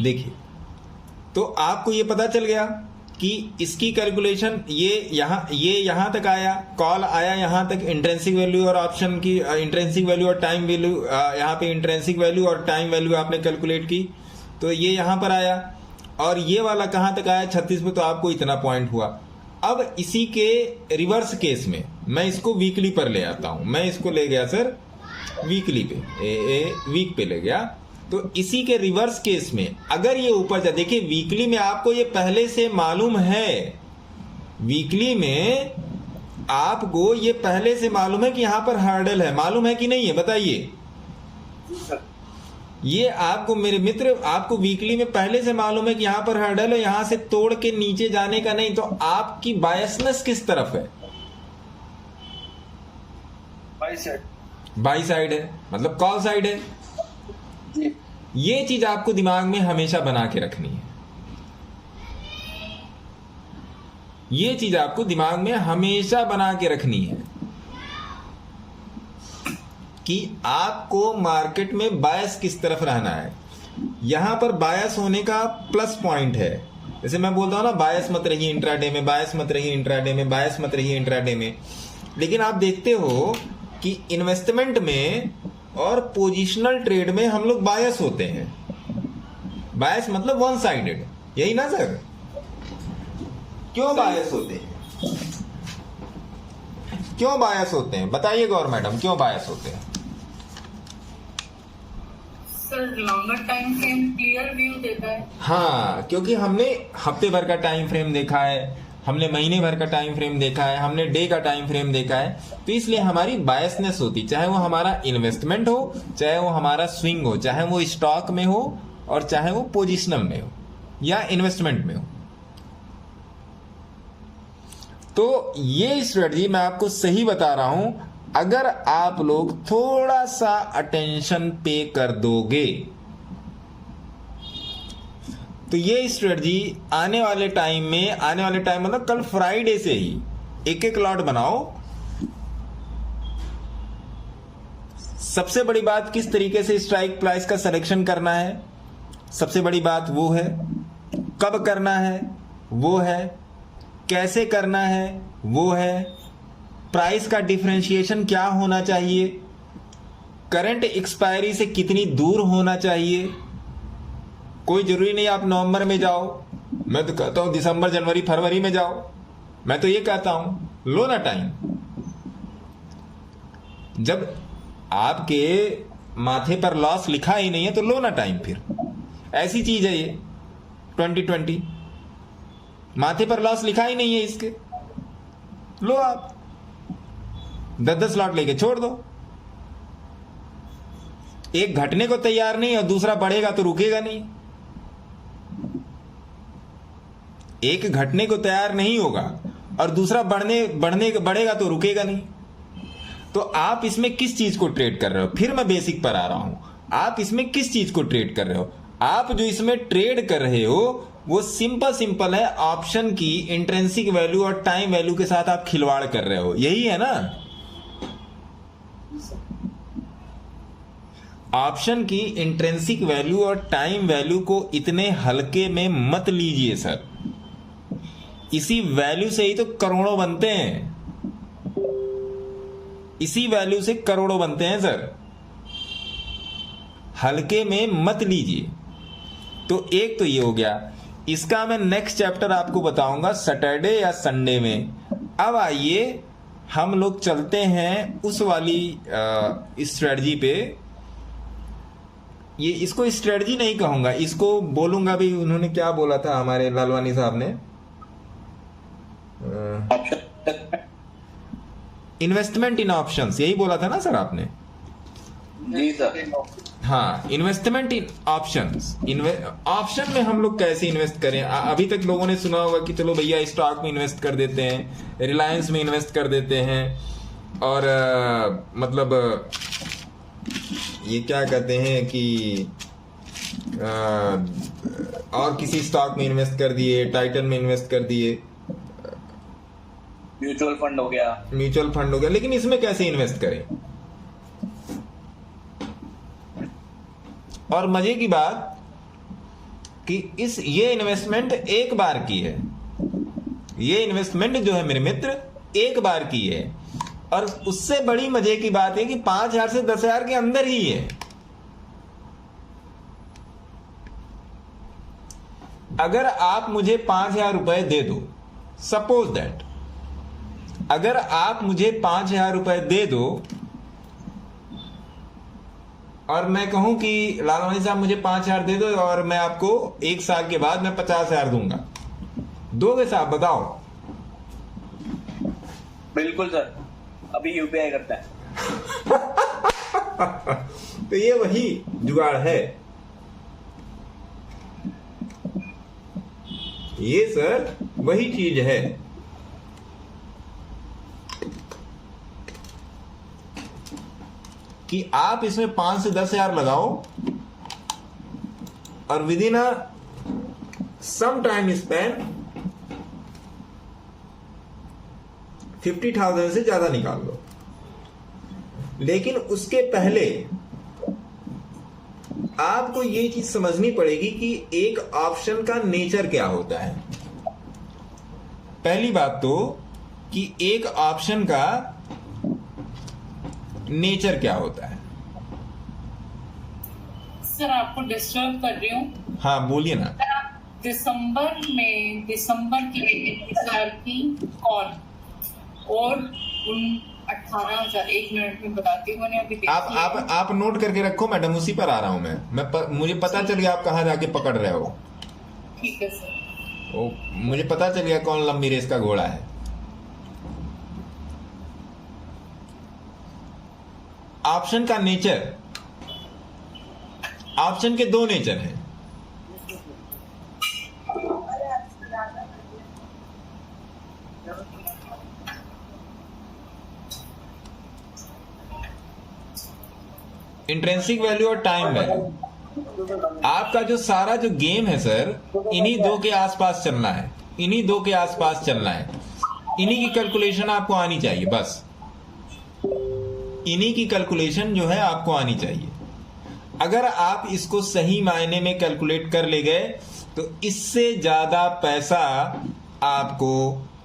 देखिए, तो आपको ये पता चल गया कि इसकी कैलकुलेशन ये यहां तक आया, कॉल आया यहां तक, इंट्रेंसिक वैल्यू और ऑप्शन की इंट्रेंसिक वैल्यू और टाइम वैल्यू, यहां पे इंट्रेंसिक वैल्यू और टाइम वैल्यू आपने कैलकुलेट की, तो ये यहां पर आया। और ये वाला कहां तक आया 36 पे, तो आपको इतना पॉइंट हुआ। अब इसी के रिवर्स केस में मैं इसको वीकली पर ले आता हूं। मैं इसको ले गया सर वीकली पे, वीक पे ले गया। तो इसी के रिवर्स केस में अगर ये ऊपर जाए, देखिए वीकली में आपको ये पहले से मालूम है, वीकली में आपको ये पहले से मालूम है कि यहां पर हर्डल है, मालूम है कि नहीं है बताइए। ये आपको मेरे मित्र, आपको वीकली में पहले से मालूम है कि यहां पर हर्डल है, यहां से तोड़ के नीचे जाने का नहीं। तो आपकी बायसनेस किस तरफ है? बाई साइड है, मतलब कॉल साइड है। ये चीज आपको दिमाग में हमेशा बना के रखनी है। ये चीज आपको दिमाग में हमेशा बना के रखनी है कि आपको मार्केट में बायस किस तरफ रहना है। यहां पर बायस होने का प्लस पॉइंट है। जैसे मैं बोलता हूं ना, बायस मत रहिए इंट्राडे में, बायस मत रहिए इंट्राडे में, बायस मत रहिए इंट्राडे में। लेकिन आप देखते हो कि इन्वेस्टमेंट में और पोजिशनल ट्रेड में हम लोग बायस होते हैं। बायस मतलब वन साइडेड, यही ना सर? क्यों बायस होते हैं? क्यों बायस होते हैं बताइए गौर मैडम, क्यों बायस होते हैं? Sir longer time frame clear view देता है। हाँ, क्योंकि हमने हफ्ते भर का टाइम फ्रेम देखा है, हमने महीने भर का टाइम फ्रेम देखा है, हमने डे का टाइम फ्रेम देखा है। तो इसलिए हमारी बायसनेस होती, चाहे वो हमारा इन्वेस्टमेंट हो, चाहे वो हमारा स्विंग हो, चाहे वो स्टॉक में हो और चाहे वो पोजिशनल में हो या इन्वेस्टमेंट में हो। तो ये स्ट्रेटजी मैं आपको सही बता रहा हूं, अगर आप लोग थोड़ा सा अटेंशन पे कर दोगे तो ये स्ट्रेटजी आने वाले टाइम में, आने वाले टाइम मतलब कल फ्राइडे से ही एक एक लॉट बनाओ। सबसे बड़ी बात किस तरीके से स्ट्राइक प्राइस का सिलेक्शन करना है, सबसे बड़ी बात वो है। कब करना है वो है, कैसे करना है वो है, प्राइस का डिफरेंशिएशन क्या होना चाहिए, करंट एक्सपायरी से कितनी दूर होना चाहिए। कोई जरूरी नहीं आप नवंबर में जाओ, मैं तो कहता हूं दिसंबर जनवरी फरवरी में जाओ। मैं तो ये कहता हूं लो ना टाइम। जब आपके माथे पर लॉस लिखा ही नहीं है तो लो ना टाइम। फिर ऐसी चीज है ये 2020, माथे पर लॉस लिखा ही नहीं है इसके, लो आप 10-10 लॉट लेके छोड़ दो। एक घटने को तैयार नहीं और दूसरा बढ़ेगा तो रुकेगा नहीं। एक घटने को तैयार नहीं होगा और दूसरा बढ़ेगा तो रुकेगा नहीं। तो आप इसमें किस चीज को ट्रेड कर रहे हो? फिर मैं बेसिक पर आ रहा हूं, आप इसमें किस चीज को ट्रेड कर रहे हो? आप जो इसमें ट्रेड कर रहे हो वो सिंपल है, ऑप्शन की इंट्रिंसिक वैल्यू और टाइम वैल्यू के साथ आप खिलवाड़ कर रहे हो, यही है ना? ऑप्शन की इंट्रिंसिक वैल्यू और टाइम वैल्यू को इतने हल्के में मत लीजिए सर। इसी वैल्यू से ही तो करोड़ों बनते हैं, इसी वैल्यू से करोड़ों बनते हैं सर, हल्के में मत लीजिए। तो एक तो ये हो गया, इसका मैं नेक्स्ट चैप्टर आपको बताऊंगा सैटरडे या संडे में। अब आइए हम लोग चलते हैं उस वाली स्ट्रेटजी पे। ये इसको स्ट्रेटजी नहीं कहूंगा, इसको बोलूंगा भी, उन्होंने क्या बोला था हमारे लालवानी साहब ने, इन्वेस्टमेंट इन ऑप्शंस, यही बोला था ना सर आपने? जी सर। हाँ, इन्वेस्टमेंट इन ऑप्शंस। ऑप्शन में हम लोग कैसे इन्वेस्ट करें? अभी तक लोगों ने सुना होगा कि चलो भैया स्टॉक में इन्वेस्ट कर देते हैं, रिलायंस में इन्वेस्ट कर देते हैं, और मतलब ये क्या कहते हैं कि और किसी स्टॉक में इन्वेस्ट कर दिए, टाइटन में इन्वेस्ट कर दिए, म्यूचुअल फंड हो गया। लेकिन इसमें कैसे इन्वेस्ट करें? और मजे की बात, कि ये इन्वेस्टमेंट एक बार की है, ये इन्वेस्टमेंट जो है मेरे मित्र एक बार की है, और उससे बड़ी मजे की बात है कि 5,000 से 10,000 के अंदर ही है। अगर आप मुझे 5,000 रुपए दे दो, सपोज दैट अगर आप मुझे 5,000 रुपए दे दो और मैं कहूं कि लालवानी साहब मुझे 5,000 दे दो और मैं आपको 1 साल के बाद मैं 50,000 दूंगा, दोगे साहब? बताओ। बिल्कुल सर, अभी यूपीआई करता है। तो ये वही जुगाड़ है, ये सर वही चीज है। कि आप इसमें 5 से 10,000 लगाओ और within some time span 50,000 से ज्यादा निकाल लो। लेकिन उसके पहले आपको ये चीज समझनी पड़ेगी कि एक ऑप्शन का नेचर क्या होता है। पहली बात तो कि एक ऑप्शन का नेचर क्या होता है। सर आपको डिस्टर्ब कर रही हूँ। हाँ बोलिए ना। दिसंबर की साल की कॉल और उन 18,000, 1 मिनट में बताती हूँ, मैंने अभी देखी है। आप नोट करके रखो मैडम, उसी पर आ रहा हूं मैं मुझे पता चल गया आप कहां जाके पकड़ रहे हो। ठीक है सर। मुझे पता चल गया कौन लंबी रेस का घोड़ा है। ऑप्शन का नेचर, ऑप्शन के 2 नेचर हैं। इंट्रेंसिक वैल्यू और टाइम वैल्यू। आपका जो सारा जो गेम है सर, इन्हीं 2 के आसपास चलना है, इन्हीं 2 के आसपास चलना है। इन्हीं की कैलकुलेशन आपको आनी चाहिए, बस इन्हीं की कैलकुलेशन जो है आपको आनी चाहिए। अगर आप इसको सही मायने में कैलकुलेट कर ले गए तो इससे ज्यादा पैसा आपको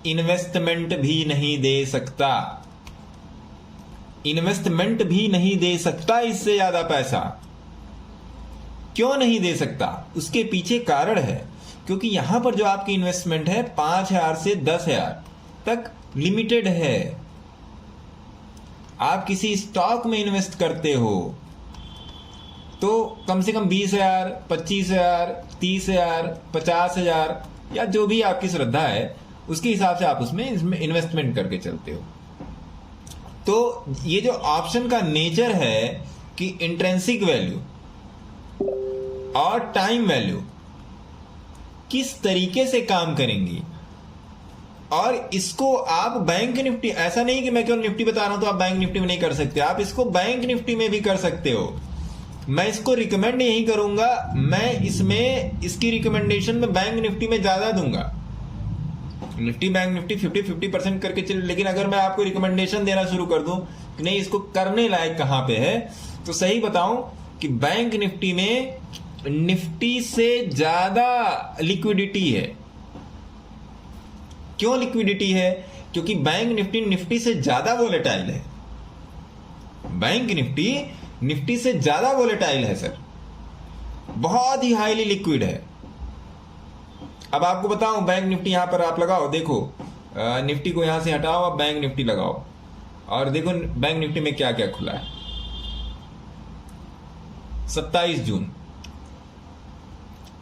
इन्वेस्टमेंट भी नहीं दे सकता, इन्वेस्टमेंट भी नहीं दे सकता इससे ज्यादा पैसा। क्यों नहीं दे सकता? उसके पीछे कारण है, क्योंकि यहां पर जो आपकी इन्वेस्टमेंट है 5,000 से 10,000 तक लिमिटेड है। आप किसी स्टॉक में इन्वेस्ट करते हो तो कम से कम 20,000, 25,000, 30,000, 50,000 या जो भी आपकी श्रद्धा है उसके हिसाब से आप उसमें इन्वेस्टमेंट करके चलते हो। तो ये जो ऑप्शन का नेचर है कि इंट्रेंसिक वैल्यू और टाइम वैल्यू किस तरीके से काम करेंगी, और इसको आप बैंक निफ्टी, ऐसा नहीं कि मैं केवल निफ्टी बता रहा हूं तो आप बैंक निफ्टी में नहीं कर सकते, आप इसको बैंक निफ्टी में भी कर सकते हो। मैं इसको रिकमेंड यही करूंगा, मैं इसमें इसकी रिकमेंडेशन में बैंक निफ्टी में ज्यादा दूंगा। निफ्टी बैंक निफ्टी 50-50% करके चले, लेकिन अगर मैं आपको रिकमेंडेशन देना शुरू कर दूं कि नहीं इसको करने लायक कहां पे है, तो सही बताऊं कि बैंक निफ्टी में निफ्टी से ज्यादा लिक्विडिटी है। क्यों लिक्विडिटी है? क्योंकि बैंक निफ्टी निफ्टी से ज्यादा वोलेटाइल है। बैंक निफ्टी निफ्टी से ज्यादा वोलेटाइल है सर, बहुत ही हाईली लिक्विड है। अब आपको बताऊं, बैंक निफ्टी यहां पर आप लगाओ, देखो निफ्टी को यहां से हटाओ, अब बैंक निफ्टी लगाओ और देखो बैंक निफ्टी में क्या क्या खुला है। 27 जून,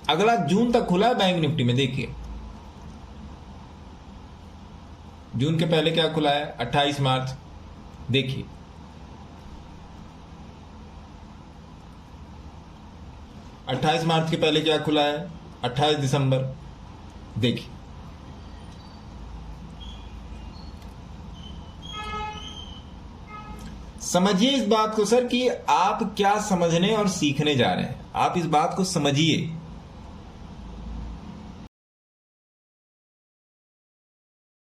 अगला जून तक खुला है बैंक निफ्टी में। देखिए जून के पहले क्या खुला है, 28 मार्च। देखिए 28 मार्च के पहले क्या खुला है, 28 दिसंबर। देखिए समझिए इस बात को सर कि आप क्या समझने और सीखने जा रहे हैं। आप इस बात को समझिए